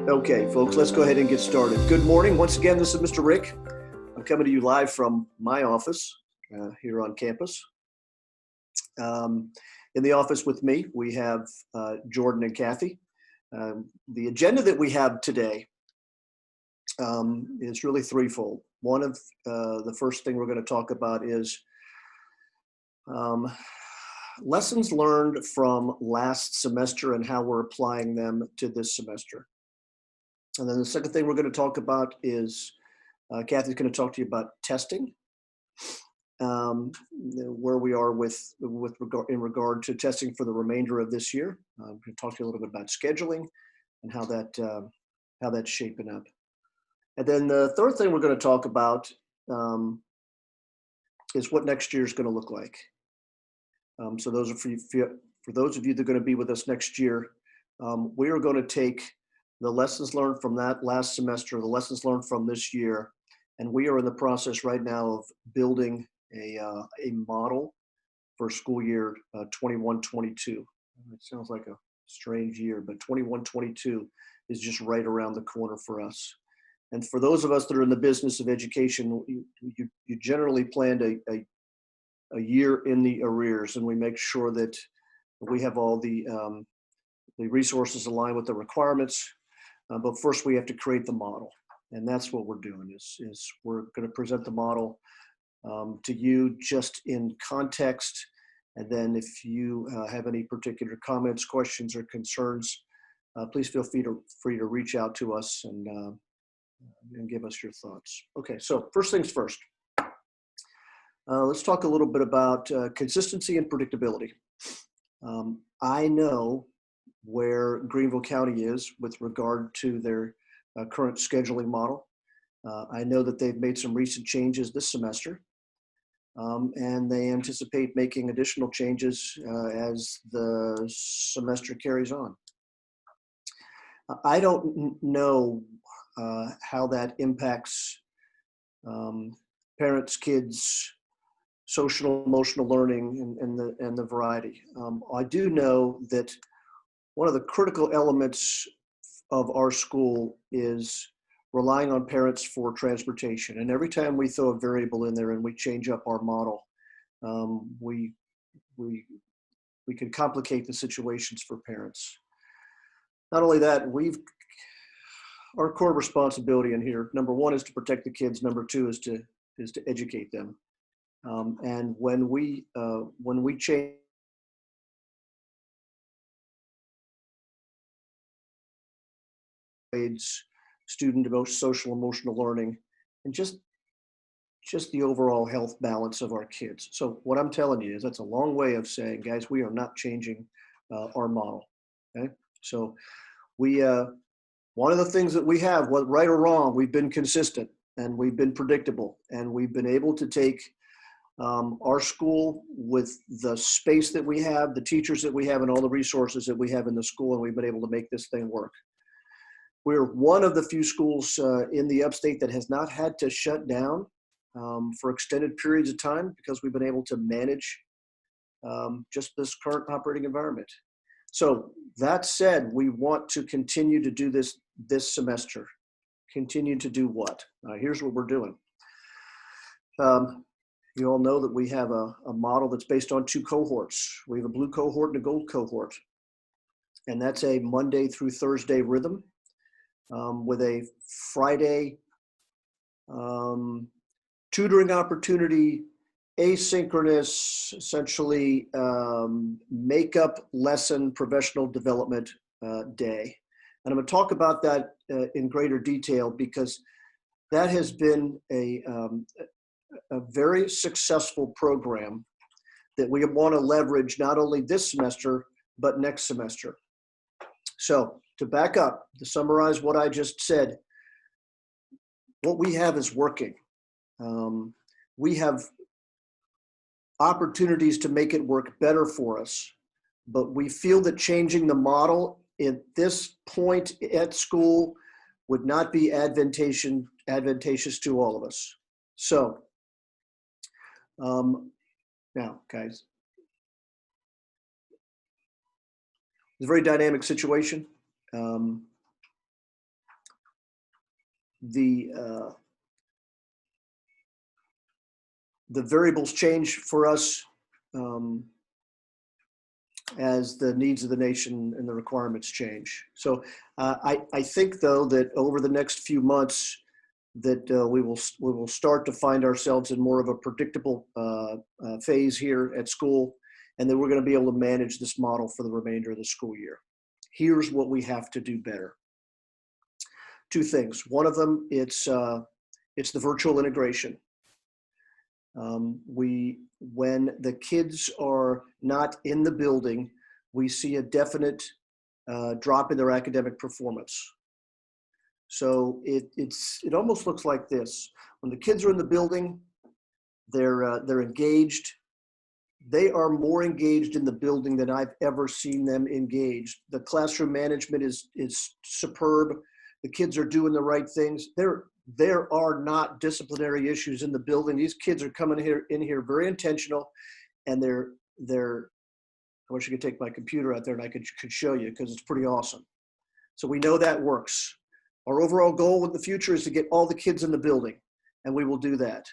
Okay, folks, let's go ahead and get started. Good morning. Once again, this is Mr. Rick. I'm coming to you live from my office here on campus. In the office with me, we have Jordan and Kathy. The agenda that we have today is really threefold. One of the first thing we're going to talk about is lessons learned from last semester and how we're applying them to this semester. And then the second thing we're going to talk about is Kathy's going to talk to you about testing, where we are in regard to testing for the remainder of this year. I'm going to talk to you a little bit about scheduling and how that's shaping up. And then the third thing we're going to talk about is what next year is going to look like. So those are for those of you that are going to be with us next year, we are going to take the lessons learned from that last semester, the lessons learned from this year, and we are in the process right now of building a model for school year 21-22. It sounds like a strange year, but 21-22 is just right around the corner for us. And for those of us that are in the business of education, you generally planned a year in the arrears, and we make sure that we have all the resources aligned with the requirements. But first, we have to create the model, and that's what we're doing. Is we're going to present the model to you just in context, and then if you have any particular comments, questions, or concerns, please feel free to reach out to us and give us your thoughts. Okay, so first things first. Let's talk a little bit about consistency and predictability. I know where Greenville County is with regard to their current scheduling model. I know that they've made some recent changes this semester, and they anticipate making additional changes as the semester carries on. I don't know how that impacts parents, kids, social emotional learning, and the variety. I do know that one of the critical elements of our school is relying on parents for transportation. And every time we throw a variable in there and we change up our model, we can complicate the situations for parents. Not only that, our core responsibility in here, number one, is to protect the kids. Number two is to educate them. And when we change student social emotional learning, and just the overall health balance of our kids. So what I'm telling you is that's a long way of saying, guys, we are not changing our model. Okay, so one of the things that we have, whether right or wrong, we've been consistent and we've been predictable, and we've been able to take our school with the space that we have, the teachers that we have, and all the resources that we have in the school, and we've been able to make this thing work. We're one of the few schools in the upstate that has not had to shut down for extended periods of time because we've been able to manage just this current operating environment. So that said, we want to continue to do this semester. Continue to do what? Here's what we're doing. You all know that we have a model that's based on two cohorts. We have a blue cohort and a gold cohort. And that's a Monday through Thursday rhythm with a Friday tutoring opportunity, asynchronous, essentially makeup lesson professional development day. And I'm going to talk about that in greater detail because that has been a very successful program that we want to leverage not only this semester, but next semester. So to back up, to summarize what I just said, what we have is working. We have opportunities to make it work better for us, but we feel that changing the model at this point at school would not be advantageous to all of us. So now, guys, it's a very dynamic situation. the variables change for us as the needs of the nation and the requirements change. So I think, though, that over the next few months that we will start to find ourselves in more of a predictable phase here at school, and that we're going to be able to manage this model for the remainder of the school year. Here's what we have to do better. Two things. One of them, it's the virtual integration. When the kids are not in the building, we see a definite drop in their academic performance. So it almost looks like this. When the kids are in the building, they're engaged. They are more engaged in the building than I've ever seen them engaged. The classroom management is superb. The kids are doing the right things. There are not disciplinary issues in the building. These kids are coming in here very intentional, and they're. I wish I could take my computer out there and I could show you, because it's pretty awesome. So we know that works. Our overall goal in the future is to get all the kids in the building, and we will do that.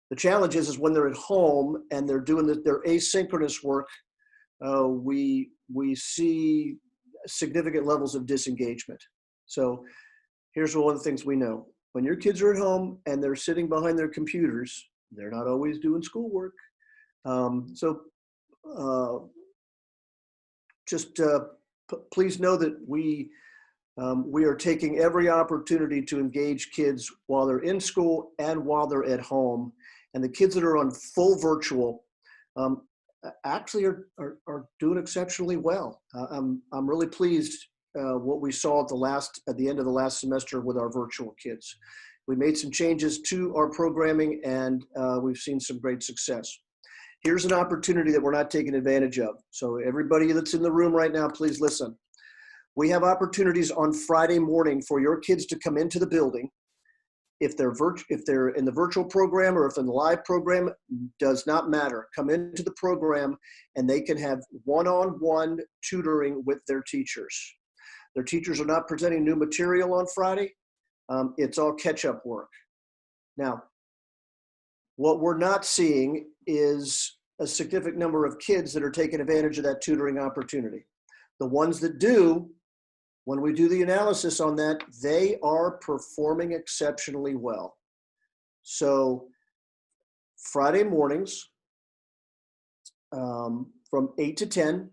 The challenge is when they're at home and they're doing their asynchronous work, we see significant levels of disengagement. So here's one of the things we know. When your kids are at home and they're sitting behind their computers, they're not always doing schoolwork. Please know that we are taking every opportunity to engage kids while they're in school and while they're at home. And the kids that are on full virtual actually are doing exceptionally well. I'm really pleased what we saw at the end of the last semester with our virtual kids. We made some changes to our programming, and we've seen some great success. Here's an opportunity that we're not taking advantage of. So everybody that's in the room right now, please listen. We have opportunities on Friday morning for your kids to come into the building. If they're in the virtual program or if in the live program, does not matter. Come into the program and they can have one-on-one tutoring with their teachers. Their teachers are not presenting new material on Friday. It's all catch-up work. Now, what we're not seeing is a significant number of kids that are taking advantage of that tutoring opportunity. The ones that do, when we do the analysis on that, they are performing exceptionally well. So Friday mornings from 8 to 10,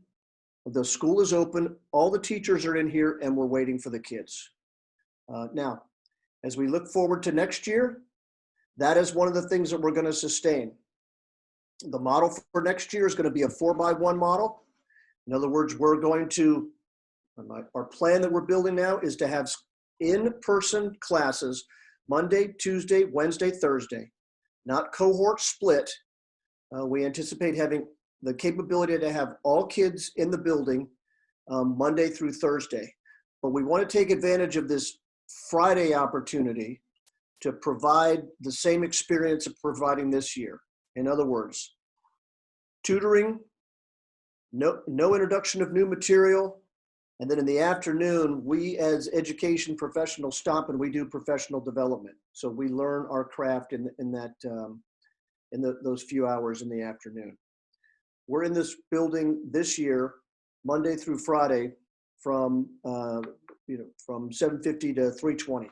the school is open, all the teachers are in here, and we're waiting for the kids. Now, as we look forward to next year, that is one of the things that we're going to sustain. The model for next year is going to be a 4x1 model. In other words, our plan that we're building now is to have in-person classes Monday, Tuesday, Wednesday, Thursday, not cohort split. We anticipate having the capability to have all kids in the building Monday through Thursday. But we want to take advantage of this Friday opportunity to provide the same experience of providing this year. In other words, tutoring, no introduction of new material, and then in the afternoon, we as education professionals stop and we do professional development. So we learn our craft in those few hours in the afternoon. We're in this building this year, Monday through Friday, from 7:50 to 3:20,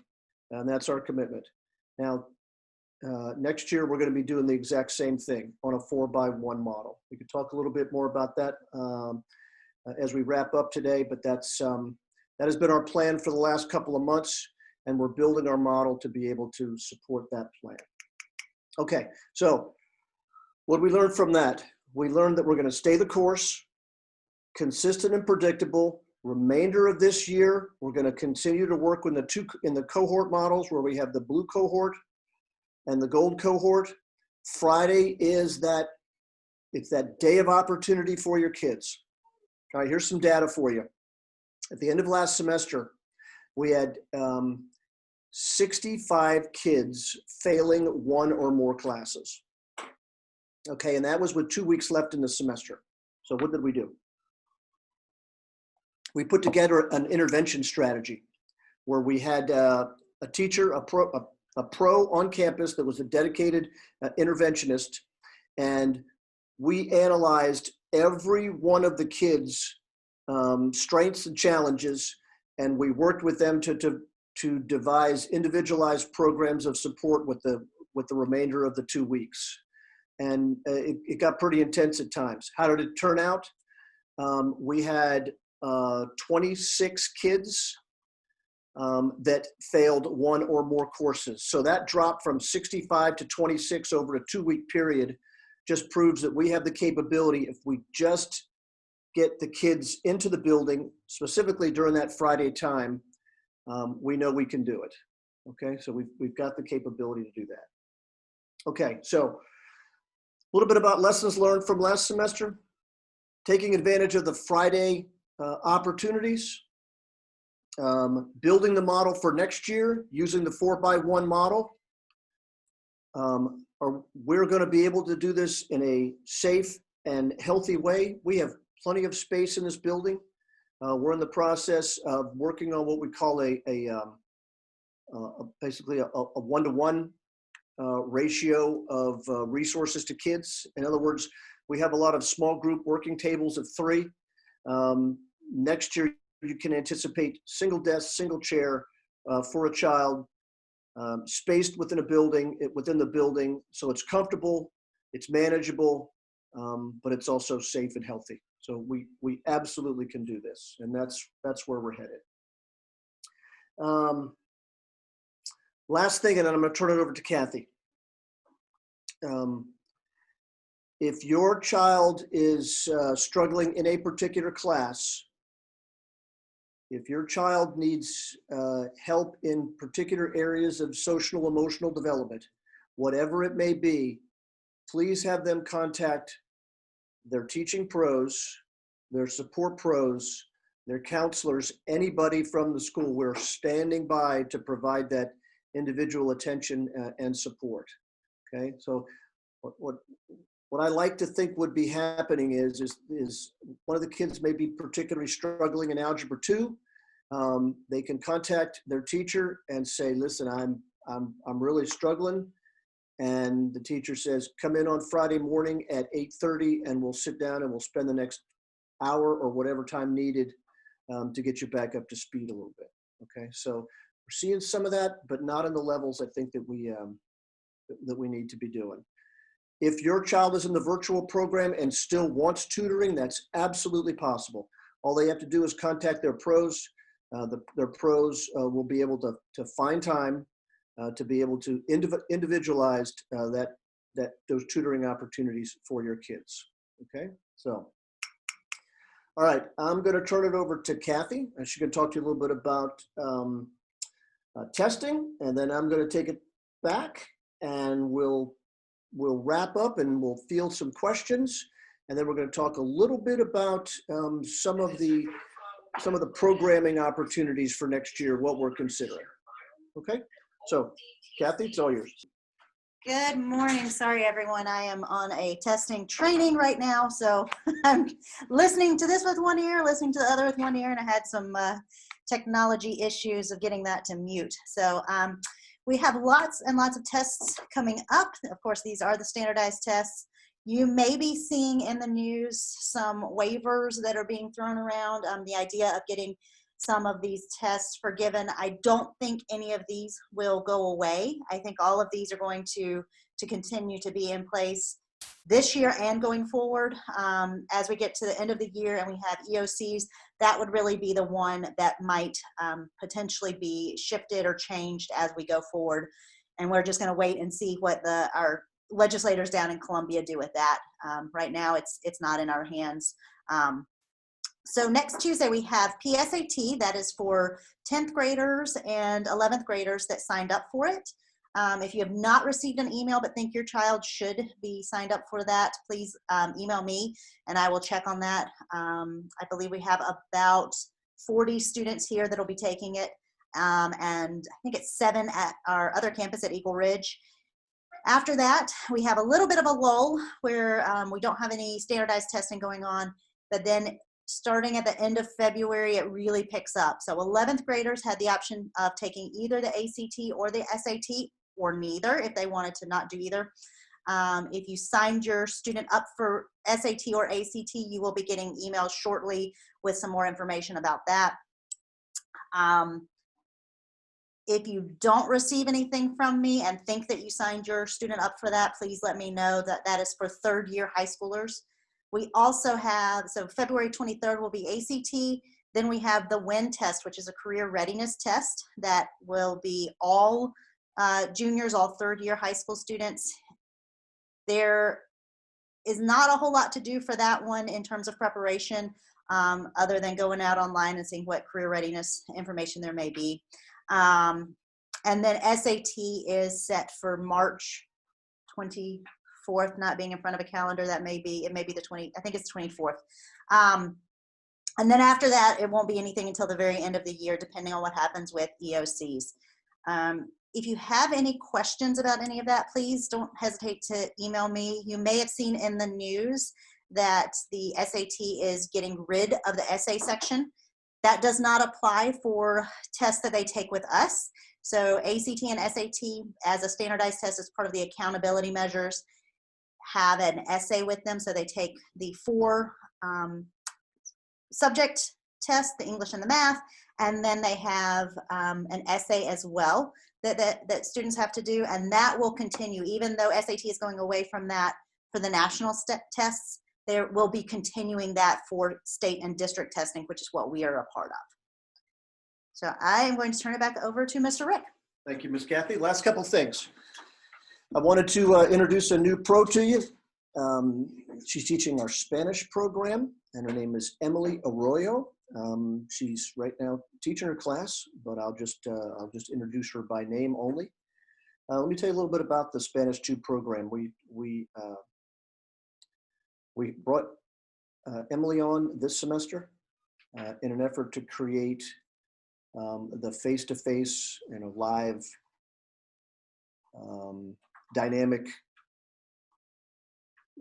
and that's our commitment. Now, next year we're going to be doing the exact same thing on a 4x1 model. We could talk a little bit more about that as we wrap up today, but that has been our plan for the last couple of months, and we're building our model to be able to support that plan. Okay, so what we learned from that? We learned that we're going to stay the course, consistent and predictable. Remainder of this year, we're going to continue to work in the cohort models where we have the blue cohort and the gold cohort. Friday is it's that day of opportunity for your kids. All right, here's some data for you. At the end of last semester, we had 65 kids failing one or more classes. Okay, and that was with 2 weeks left in the semester. So what did we do? We put together an intervention strategy where we had a teacher, a pro on campus that was a dedicated interventionist, and we analyzed every one of the kids' strengths and challenges, and we worked with them to devise individualized programs of support with the remainder of the 2 weeks. And it got pretty intense at times. How did it turn out? We had 26 kids that failed one or more courses. So that drop from 65 to 26 over a 2-week period just proves that we have the capability, if we just get the kids into the building, specifically during that Friday time, we know we can do it. Okay, so we've got the capability to do that. Okay, so a little bit about lessons learned from last semester. Taking advantage of the Friday opportunities. Building the model for next year using the 4x1 model. We're going to be able to do this in a safe and healthy way. We have plenty of space in this building. We're in the process of working on what we call basically a one-to-one ratio of resources to kids. In other words, we have a lot of small group working tables of 3. Next year, you can anticipate single desk, single chair for a child, spaced within the building, so it's comfortable, it's manageable, but it's also safe and healthy. So we absolutely can do this, and that's where we're headed. Last thing, and then I'm going to turn it over to Kathy. If your child is struggling in a particular class, if your child needs help in particular areas of social emotional development, whatever it may be, please have them contact their teaching pros, their support pros, their counselors, anybody from the school. We're standing by to provide that individual attention and support. Okay, so what I like to think would be happening is one of the kids may be particularly struggling in Algebra 2. They can contact their teacher and say, listen, I'm really struggling. And the teacher says, come in on Friday morning at 8:30 and we'll sit down and we'll spend the next hour or whatever time needed to get you back up to speed a little bit. Okay, so we're seeing some of that, but not in the levels I think that we need to be doing. If your child is in the virtual program and still wants tutoring, that's absolutely possible. All they have to do is contact their pros. Their pros will be able to find time to be able to individualize those tutoring opportunities for your kids. Okay, so all right, I'm going to turn it over to Kathy, and she's going to talk to you a little bit about testing, and then I'm going to take it back, and we'll wrap up and we'll field some questions, and then we're going to talk a little bit about some of the programming opportunities for next year, what we're considering. Okay, so Kathy, it's all yours. Good morning. Sorry, everyone. I am on a testing training right now, so I'm listening to this with one ear, listening to the other with one ear, and I had some technology issues of getting that to mute. So we have lots and lots of tests coming up. Of course, these are the standardized tests. You may be seeing in the news some waivers that are being thrown around. The idea of getting some of these tests forgiven. I don't think any of these will go away. I think all of these are going to continue to be in place this year and going forward. As we get to the end of the year and we have EOCs, that would really be the one that might potentially be shifted or changed as we go forward. And we're just going to wait and see what our legislators down in Columbia do with that. Right now, it's not in our hands. So next Tuesday, we have PSAT, that is for 10th graders and 11th graders that signed up for it. If you have not received an email but think your child should be signed up for that, please email me and I will check on that. I believe we have about 40 students here that will be taking it, and I think it's 7 at our other campus at Eagle Ridge. After that, we have a little bit of a lull where we don't have any standardized testing going on, but then starting at the end of February, it really picks up. So 11th graders had the option of taking either the ACT or the SAT, or neither if they wanted to not do either. If you signed your student up for SAT or ACT, you will be getting emails shortly with some more information about that. If you don't receive anything from me and think that you signed your student up for that, please let me know that that is for third year high schoolers. We also have, so February 23rd will be ACT. Then we have the WIN test, which is a career readiness test that will be all juniors, all third year high school students. There is not a whole lot to do for that one in terms of preparation, other than going out online and seeing what career readiness information there may be. And then SAT is set for March 24th, not being in front of a calendar. It may be the 20, I think it's 24th. And then after that, it won't be anything until the very end of the year, depending on what happens with EOCs. If you have any questions about any of that, please don't hesitate to email me. You may have seen in the news that the SAT is getting rid of the essay section. That does not apply for tests that they take with us. So ACT and SAT, as a standardized test as part of the accountability measures, have an essay with them. So they take the 4 subject tests, the English and the math, and then they have an essay as well that students have to do, and that will continue. Even though SAT is going away from that for the national tests, there will be continuing that for state and district testing, which is what we are a part of. So I am going to turn it back over to Mr. Rick. Thank you, Ms. Kathy. Last couple things. I wanted to introduce a new pro to you. She's teaching our Spanish program, and her name is Emily Arroyo. She's right now teaching her class, but I'll just introduce her by name only. Let me tell you a little bit about the Spanish 2 program. We brought Emily on this semester in an effort to create the face-to-face and a live dynamic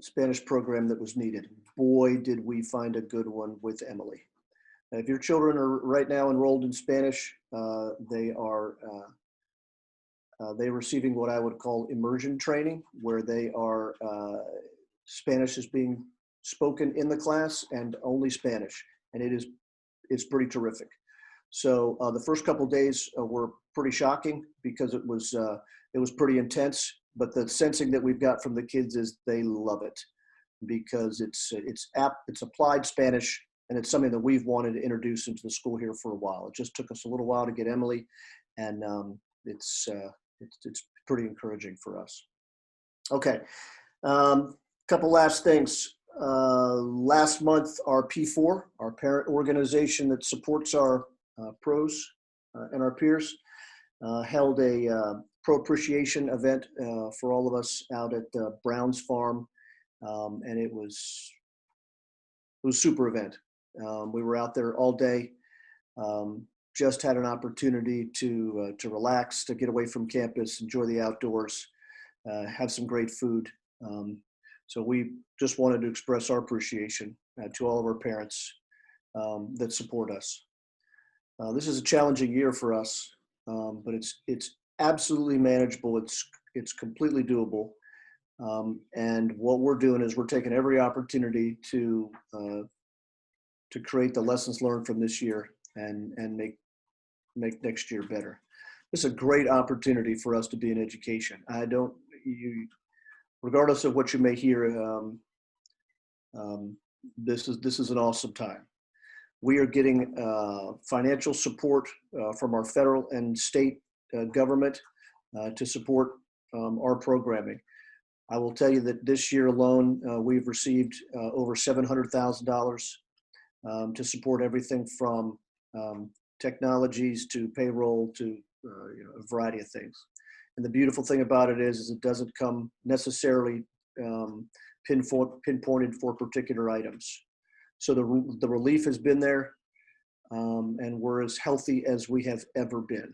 Spanish program that was needed. Boy, did we find a good one with Emily. If your children are right now enrolled in Spanish, they're receiving what I would call immersion training, where they are Spanish is being spoken in the class and only Spanish, and it's pretty terrific. So the first couple of days were pretty shocking because it was pretty intense. But the sensing that we've got from the kids is they love it because it's applied Spanish, and it's something that we've wanted to introduce into the school here for a while. It just took us a little while to get Emily, and it's pretty encouraging for us. Okay, couple last things. Last month, our P4, our parent organization that supports our pros and our peers, held a pro appreciation event for all of us out at Brown's Farm, and it was a super event. We were out there all day, just had an opportunity to relax, to get away from campus, enjoy the outdoors, have some great food. So we just wanted to express our appreciation to all of our parents that support us. This is a challenging year for us, but it's absolutely manageable. It's completely doable. And what we're doing is we're taking every opportunity to create the lessons learned from this year and make next year better. This is a great opportunity for us to be in education. Regardless of what you may hear, this is an awesome time. We are getting financial support from our federal and state government to support our programming. I will tell you that this year alone, we've received over $700,000 to support everything from technologies to payroll to a variety of things. And the beautiful thing about it is it doesn't come necessarily pinpointed for particular items. So the relief has been there, and we're as healthy as we have ever been.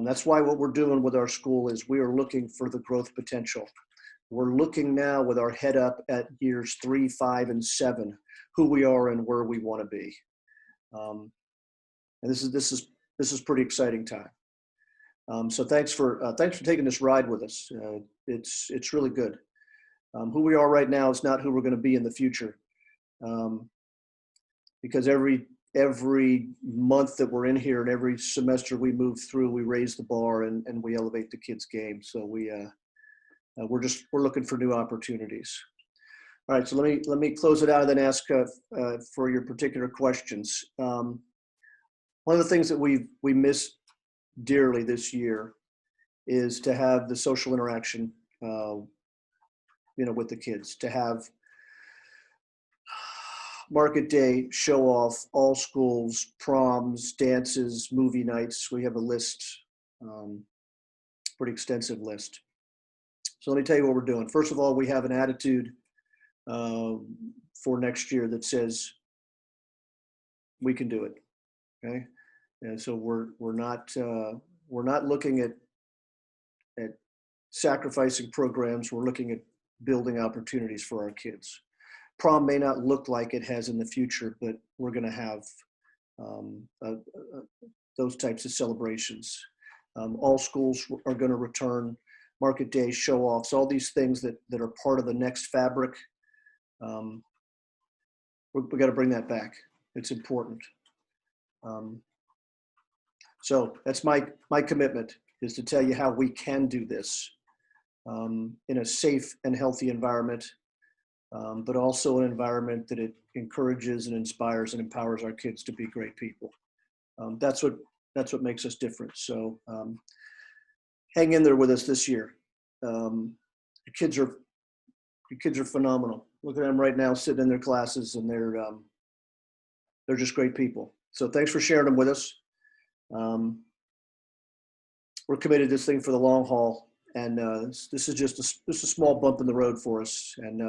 That's why what we're doing with our school is we are looking for the growth potential. we're looking now with our head up at years 3, 5, and 7, who we are and where we want to be. And this is pretty exciting time. So thanks for taking this ride with us. It's really good. Who we are right now is not who we're going to be in the future, because every month that we're in here and every semester we move through, we raise the bar and we elevate the kids' game. So we're looking for new opportunities. All right, so let me close it out and then ask for your particular questions. One of the things that we miss dearly this year is to have the social interaction, with the kids, to have market day, show off, all schools, proms, dances, movie nights. We have a list, pretty extensive list. So let me tell you what we're doing. First of all, we have an attitude for next year that says we can do it. Okay, and so we're not looking at sacrificing programs. We're looking at building opportunities for our kids. Prom may not look like it has in the future, but we're going to have those types of celebrations. All schools are going to return, market days, show offs, all these things that are part of the next fabric. We got to bring that back. It's important. So that's my commitment, is to tell you how we can do this in a safe and healthy environment, but also an environment that it encourages and inspires and empowers our kids to be great people. That's what makes us different. So hang in there with us this year. Your kids are phenomenal. Look at them right now sitting in their classes, and they're just great people. So thanks for sharing them with us. We're committed to this thing for the long haul, and this is just a small bump in the road for us, and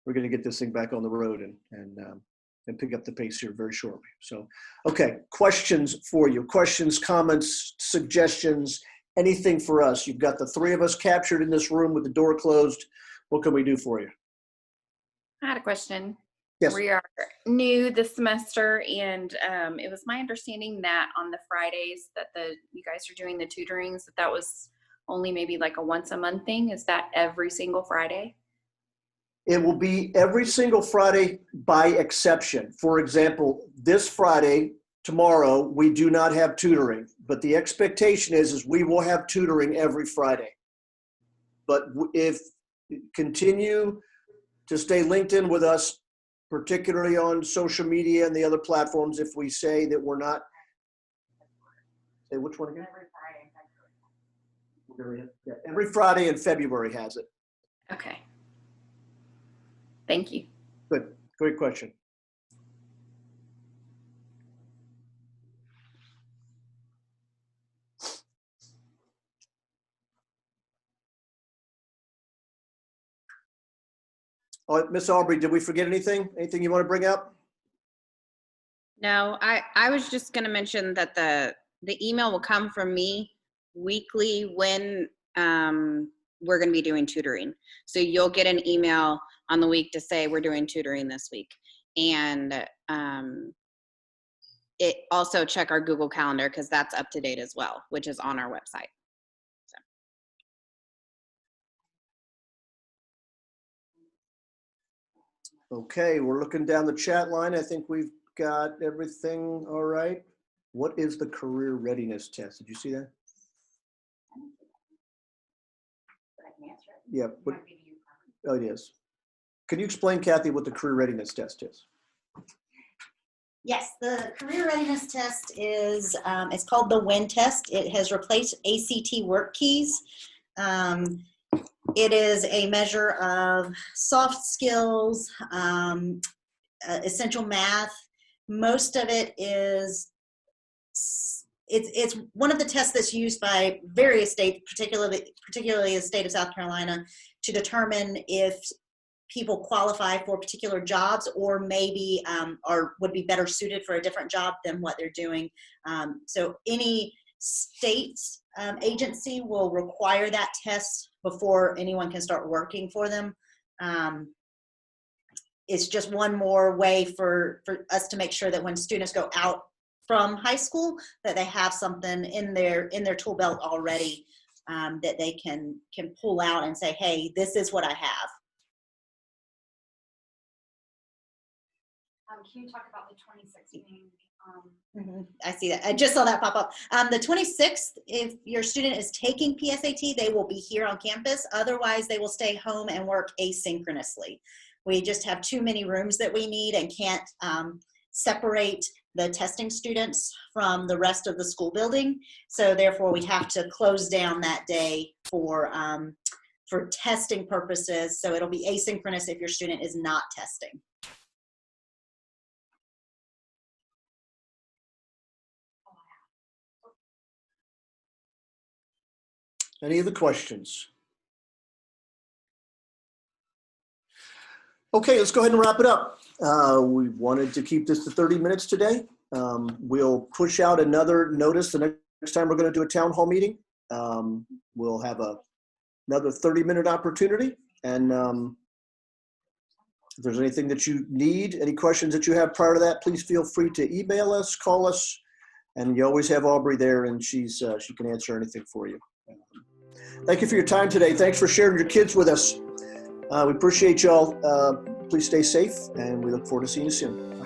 we're going to get this thing back on the road and pick up the pace here very shortly. So, okay, questions for you. Questions, comments, suggestions, anything for us. You've got the three of us captured in this room with the door closed. What can we do for you? I had a question. Yes. We are new this semester, and it was my understanding that on the Fridays that you guys are doing the tutorings, that was only maybe like a once a month thing. Is that every single Friday? It will be every single Friday by exception. For example, this Friday, tomorrow, we do not have tutoring, but the expectation is we will have tutoring every Friday. But if continue to stay linked in with us, particularly on social media and the other platforms, if we say that we're not, say which one again? Every Friday in February. Yeah, every Friday in February has it. Okay. Thank you. Good. Great question. Miss Aubrey, did we forget anything? Anything you want to bring up? No, I was just going to mention that the email will come from me weekly when we're going to be doing tutoring. So you'll get an email on the week to say we're doing tutoring this week. And it also check our Google Calendar, because that's up to date as well, which is on our website. Okay, we're looking down the chat line. I think we've got everything all right. What is the career readiness test? Did you see that? Yeah. Oh, it is. Can you explain, Kathy, what the career readiness test is? Yes, the career readiness test is, it's called the WIN test. It has replaced ACT work keys. It is a measure of soft skills, essential math. Most of it is, it's one of the tests that's used by various states, particularly the state of South Carolina, to determine if people qualify for particular jobs, or maybe would be better suited for a different job than what they're doing. So any state agency will require that test before anyone can start working for them. It's just one more way for us to make sure that when students go out from high school, that they have something in their tool belt already, that they can pull out and say, hey, this is what I have. Can you talk about the 26th meeting? I see that. I just saw that pop up. The 26th, if your student is taking PSAT, they will be here on campus. Otherwise, they will stay home and work asynchronously. We just have too many rooms that we need and can't separate the testing students from the rest of the school building. So therefore, we have to close down that day for testing purposes. So it'll be asynchronous if your student is not testing. Any other questions? Okay, let's go ahead and wrap it up. We wanted to keep this to 30 minutes today. We'll push out another notice the next time we're going to do a town hall meeting. We'll have another 30-minute opportunity. And if there's anything that you need, any questions that you have prior to that, please feel free to email us, call us, and you always have Aubrey there, and she can answer anything for you. Thank you for your time today. Thanks for sharing your kids with us. We appreciate y'all. Please stay safe, and we look forward to seeing you soon.